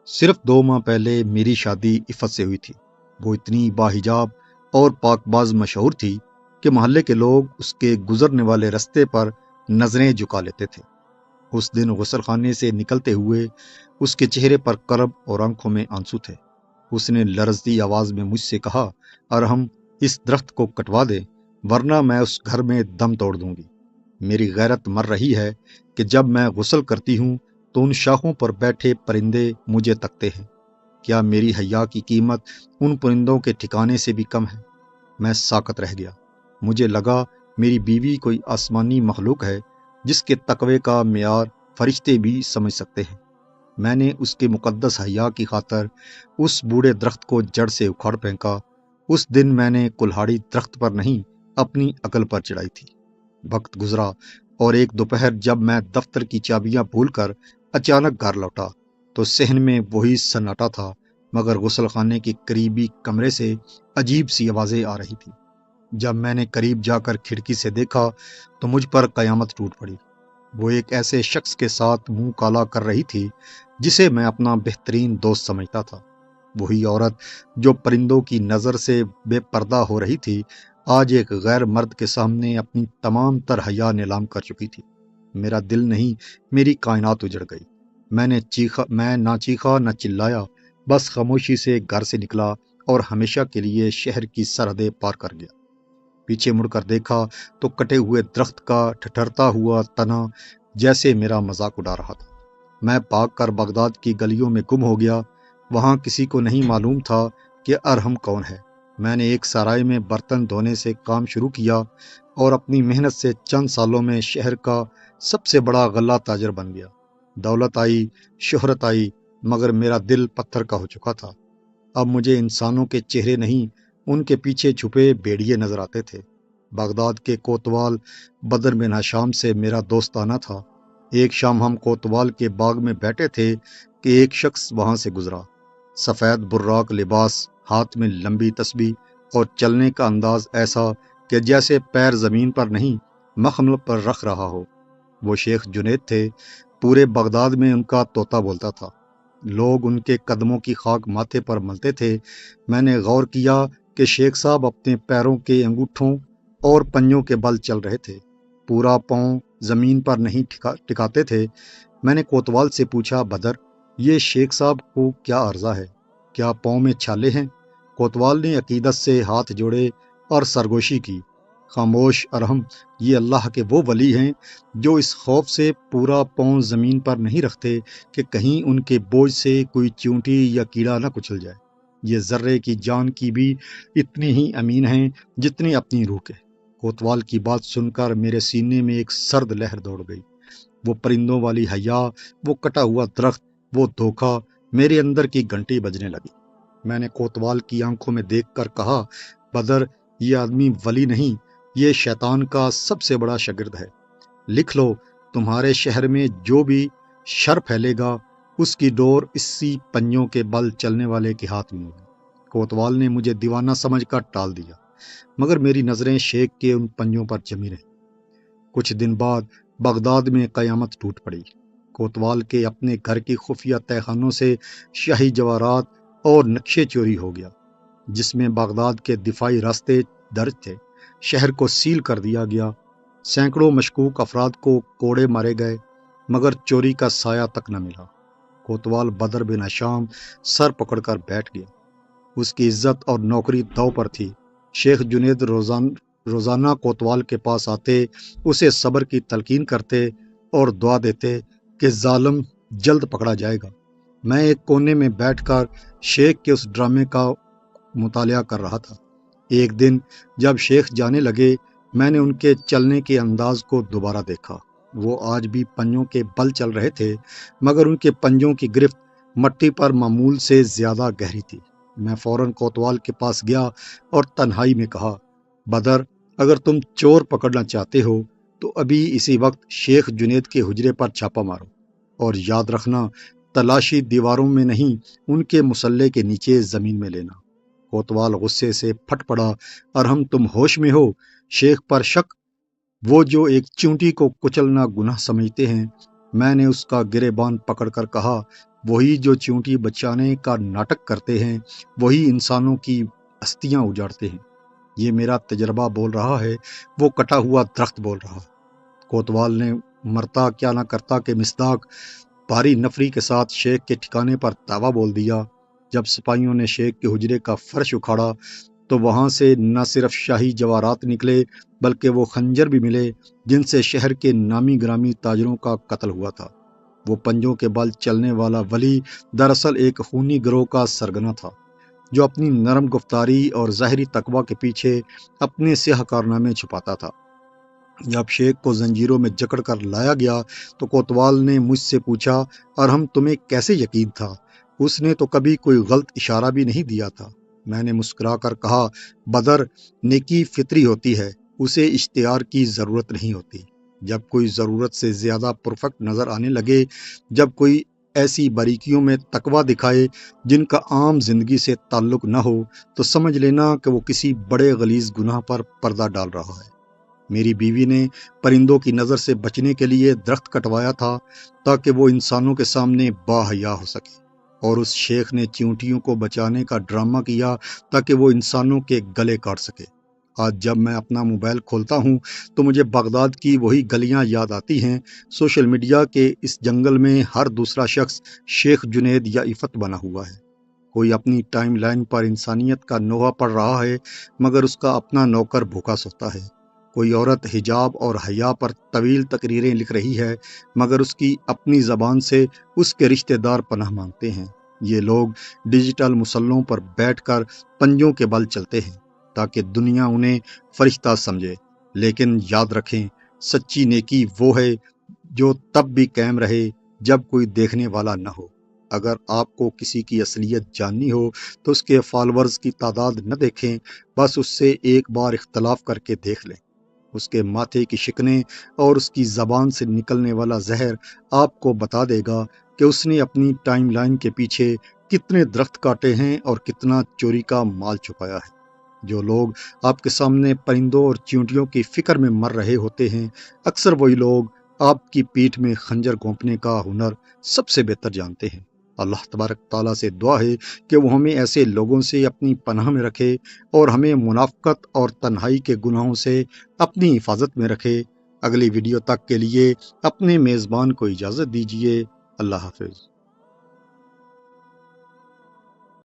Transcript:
صرف 2 ماہ پہلے میری شادی عفت سے ہوئی تھی۔ وہ اتنی باحجاب اور پاک باز مشہور تھی کہ محلے کے لوگ اس کے گزرنے والے رستے پر نظریں جھکا لیتے تھے۔ اس دن غسل خانے سے نکلتے ہوئے اس کے چہرے پر کرب اور آنکھوں میں آنسو تھے۔ اس نے لرزتی آواز میں مجھ سے کہا، ارحم، اس درخت کو کٹوا دے ورنہ میں اس گھر میں دم توڑ دوں گی۔ میری غیرت مر رہی ہے کہ جب میں غسل کرتی ہوں تو ان شاخوں پر بیٹھے پرندے مجھے تکتے ہیں۔ کیا میری حیا کی قیمت ان پرندوں کے ٹھکانے سے بھی کم ہے؟ میں ساکت رہ گیا۔ مجھے لگا میری بیوی کوئی آسمانی مخلوق ہے جس کے تقوی کا معیار فرشتے بھی سمجھ سکتے ہیں۔ میں نے اس کے مقدس حیا کی خاطر اس بوڑھے درخت کو جڑ سے اکھاڑ پھینکا۔ اس دن میں نے کلہاڑی درخت پر نہیں، اپنی عقل پر چڑھائی تھی۔ وقت گزرا اور ایک دوپہر جب میں دفتر کی چابیاں بھول کر اچانک گھر لوٹا تو صحن میں وہی سناٹا تھا، مگر غسل خانے کے قریبی کمرے سے عجیب سی آوازیں آ رہی تھی۔ جب میں نے قریب جا کر کھڑکی سے دیکھا تو مجھ پر قیامت ٹوٹ پڑی۔ وہ ایک ایسے شخص کے ساتھ منہ کالا کر رہی تھی جسے میں اپنا بہترین دوست سمجھتا تھا۔ وہی عورت جو پرندوں کی نظر سے بے پردہ ہو رہی تھی، آج ایک غیر مرد کے سامنے اپنی تمام تر حیا نیلام کر چکی تھی۔ میرا دل نہیں، میری کائنات اجڑ گئی۔ میں نہ چیخا نہ چلایا، بس خاموشی سے گھر سے نکلا اور ہمیشہ کے لیے شہر کی سرحدیں پار کر گیا۔ پیچھے مڑ کر دیکھا تو کٹے ہوئے درخت کا ٹھٹھرتا ہوا تنا جیسے میرا مذاق اڑا رہا تھا۔ میں بھاگ کر بغداد کی گلیوں میں گم ہو گیا۔ وہاں کسی کو نہیں معلوم تھا کہ ارحم کون ہے۔ میں نے ایک سرائے میں برتن دھونے سے کام شروع کیا اور اپنی محنت سے چند سالوں میں شہر کا سب سے بڑا غلہ تاجر بن گیا۔ دولت آئی، شہرت آئی، مگر میرا دل پتھر کا ہو چکا تھا۔ اب مجھے انسانوں کے چہرے نہیں، ان کے پیچھے چھپے بھیڑیے نظر آتے تھے۔ بغداد کے کوتوال بدر بن ہشام سے میرا دوستانہ تھا۔ ایک شام ہم کوتوال کے باغ میں بیٹھے تھے کہ ایک شخص وہاں سے گزرا۔ سفید براق لباس، ہاتھ میں لمبی تسبیح اور چلنے کا انداز ایسا کہ جیسے پیر زمین پر نہیں، مخمل پر رکھ رہا ہو۔ وہ شیخ جنید تھے۔ پورے بغداد میں ان کا طوطا بولتا تھا۔ لوگ ان کے قدموں کی خاک ماتھے پر ملتے تھے۔ میں نے غور کیا کہ شیخ صاحب اپنے پیروں کے انگوٹھوں اور پنجوں کے بل چل رہے تھے، پورا پاؤں زمین پر نہیں ٹکاتے تھے۔ میں نے کوتوال سے پوچھا، بدر، یہ شیخ صاحب کو کیا عرضہ ہے؟ کیا پاؤں میں چھالے ہیں؟ کوتوال نے عقیدت سے ہاتھ جوڑے اور سرگوشی کی، خاموش ارحم، یہ اللہ کے وہ ولی ہیں جو اس خوف سے پورا پاؤں زمین پر نہیں رکھتے کہ کہیں ان کے بوجھ سے کوئی چیونٹی یا کیڑا نہ کچل جائے۔ یہ ذرے کی جان کی بھی اتنی ہی امین ہیں جتنی اپنی روح کے۔ کوتوال کی بات سن کر میرے سینے میں ایک سرد لہر دوڑ گئی۔ وہ پرندوں والی حیا، وہ کٹا ہوا درخت، وہ دھوکہ، میرے اندر کی گھنٹی بجنے لگی۔ میں نے کوتوال کی آنکھوں میں دیکھ کر کہا، بدر، یہ آدمی ولی نہیں، یہ شیطان کا سب سے بڑا شاگرد ہے۔ لکھ لو، تمہارے شہر میں جو بھی شر پھیلے گا اس کی ڈور اسی پنجوں کے بل چلنے والے کے ہاتھ میں ہوگی۔ کوتوال نے مجھے دیوانہ سمجھ کر ٹال دیا، مگر میری نظریں شیخ کے ان پنجوں پر جمی رہیں۔ کچھ دن بعد بغداد میں قیامت ٹوٹ پڑی۔ کوتوال کے اپنے گھر کی خفیہ تہہ خانوں سے شاہی جواہرات اور نقشے چوری ہو گیا، جس میں بغداد کے دفاعی راستے درج تھے۔ شہر کو سیل کر دیا گیا۔ سینکڑوں مشکوک افراد کو کوڑے مارے گئے، مگر چوری کا سایہ تک نہ ملا۔ کوتوال بدر بن ہشام سر پکڑ کر بیٹھ گیا۔ اس کی عزت اور نوکری داؤ پر تھی۔ شیخ جنید روزانہ کوتوال کے پاس آتے، اسے صبر کی تلقین کرتے اور دعا دیتے کہ ظالم جلد پکڑا جائے گا۔ میں ایک کونے میں بیٹھ کر شیخ کے اس ڈرامے کا مطالعہ کر رہا تھا۔ ایک دن جب شیخ جانے لگے، میں نے ان کے چلنے کے انداز کو دوبارہ دیکھا۔ وہ آج بھی پنجوں کے بل چل رہے تھے، مگر ان کے پنجوں کی گرفت مٹی پر معمول سے زیادہ گہری تھی۔ میں فوراً کوتوال کے پاس گیا اور تنہائی میں کہا، بدر، اگر تم چور پکڑنا چاہتے ہو تو ابھی اسی وقت شیخ جنید کے حجرے پر چھاپا مارو، اور یاد رکھنا، تلاشی دیواروں میں نہیں، ان کے مسلح کے نیچے زمین میں لینا۔ کوتوال غصے سے پھٹ پڑا، ارحم، تم ہوش میں ہو؟ شیخ پر شک، وہ جو ایک چونٹی کو کچلنا گناہ سمجھتے ہیں۔ میں نے اس کا گریبان پکڑ کر کہا، وہی جو چیونٹی بچانے کا ناٹک کرتے ہیں وہی انسانوں کی ہستیاں اجاڑتے ہیں۔ یہ میرا تجربہ بول رہا ہے، وہ کٹا ہوا درخت بول رہا ہے۔ کوتوال نے مرتا کیا نہ کرتا کہ مصداق بھاری نفری کے ساتھ شیخ کے ٹھکانے پر دعویٰ بول دیا۔ جب سپاہیوں نے شیخ کے حجرے کا فرش اکھاڑا تو وہاں سے نہ صرف شاہی جواہرات نکلے بلکہ وہ خنجر بھی ملے جن سے شہر کے نامی گرامی تاجروں کا قتل ہوا تھا۔ وہ پنجوں کے بل چلنے والا ولی دراصل ایک خونی گروہ کا سرگنا تھا جو اپنی نرم گفتاری اور ظاہری تقوی کے پیچھے اپنے سیاہ کارنامے چھپاتا تھا۔ جب شیخ کو زنجیروں میں جکڑ کر لایا گیا تو کوتوال نے مجھ سے پوچھا، اور ہم تمہیں کیسے یقین تھا؟ اس نے تو کبھی کوئی غلط اشارہ بھی نہیں دیا تھا۔ میں نے مسکرا کر کہا، بدر، نیکی فطری ہوتی ہے، اسے اشتہار کی ضرورت نہیں ہوتی۔ جب کوئی ضرورت سے زیادہ پرفیکٹ نظر آنے لگے، جب کوئی ایسی باریکیوں میں تقوی دکھائے جن کا عام زندگی سے تعلق نہ ہو، تو سمجھ لینا کہ وہ کسی بڑے غلیظ گناہ پر پردہ ڈال رہا ہے۔ میری بیوی نے پرندوں کی نظر سے بچنے کے لیے درخت کٹوایا تھا تاکہ وہ انسانوں کے سامنے باحیا ہو سکے، اور اس شیخ نے چیونٹیوں کو بچانے کا ڈرامہ کیا تاکہ وہ انسانوں کے گلے کاٹ سکے۔ آج جب میں اپنا موبائل کھولتا ہوں تو مجھے بغداد کی وہی گلیاں یاد آتی ہیں۔ سوشل میڈیا کے اس جنگل میں ہر دوسرا شخص شیخ جنید یا عفت بنا ہوا ہے۔ کوئی اپنی ٹائم لائن پر انسانیت کا نوحہ پڑھ رہا ہے مگر اس کا اپنا نوکر بھوکا سوتا ہے۔ کوئی عورت حجاب اور حیا پر طویل تقریریں لکھ رہی ہے مگر اس کی اپنی زبان سے اس کے رشتہ دار پناہ مانگتے ہیں۔ یہ لوگ ڈیجیٹل مسلوں پر بیٹھ کر پنجوں کے بل چلتے ہیں تاکہ دنیا انہیں فرشتہ سمجھے، لیکن یاد رکھیں، سچی نیکی وہ ہے جو تب بھی قائم رہے جب کوئی دیکھنے والا نہ ہو۔ اگر آپ کو کسی کی اصلیت جاننی ہو تو اس کے فالورز کی تعداد نہ دیکھیں، بس اس سے ایک بار اختلاف کر کے دیکھ لیں۔ اس کے ماتھے کی شکنیں اور اس کی زبان سے نکلنے والا زہر آپ کو بتا دے گا کہ اس نے اپنی ٹائم لائن کے پیچھے کتنے درخت کاٹے ہیں اور کتنا چوری کا مال چھپایا ہے۔ جو لوگ آپ کے سامنے پرندوں اور چیونٹیوں کی فکر میں مر رہے ہوتے ہیں، اکثر وہی لوگ آپ کی پیٹھ میں خنجر گھونپنے کا ہنر سب سے بہتر جانتے ہیں۔ اللہ تبارک تعالیٰ سے دعا ہے کہ وہ ہمیں ایسے لوگوں سے اپنی پناہ میں رکھے اور ہمیں منافقت اور تنہائی کے گناہوں سے اپنی حفاظت میں رکھے۔ اگلی ویڈیو تک کے لیے اپنے میزبان کو اجازت دیجیے۔ اللہ حافظ۔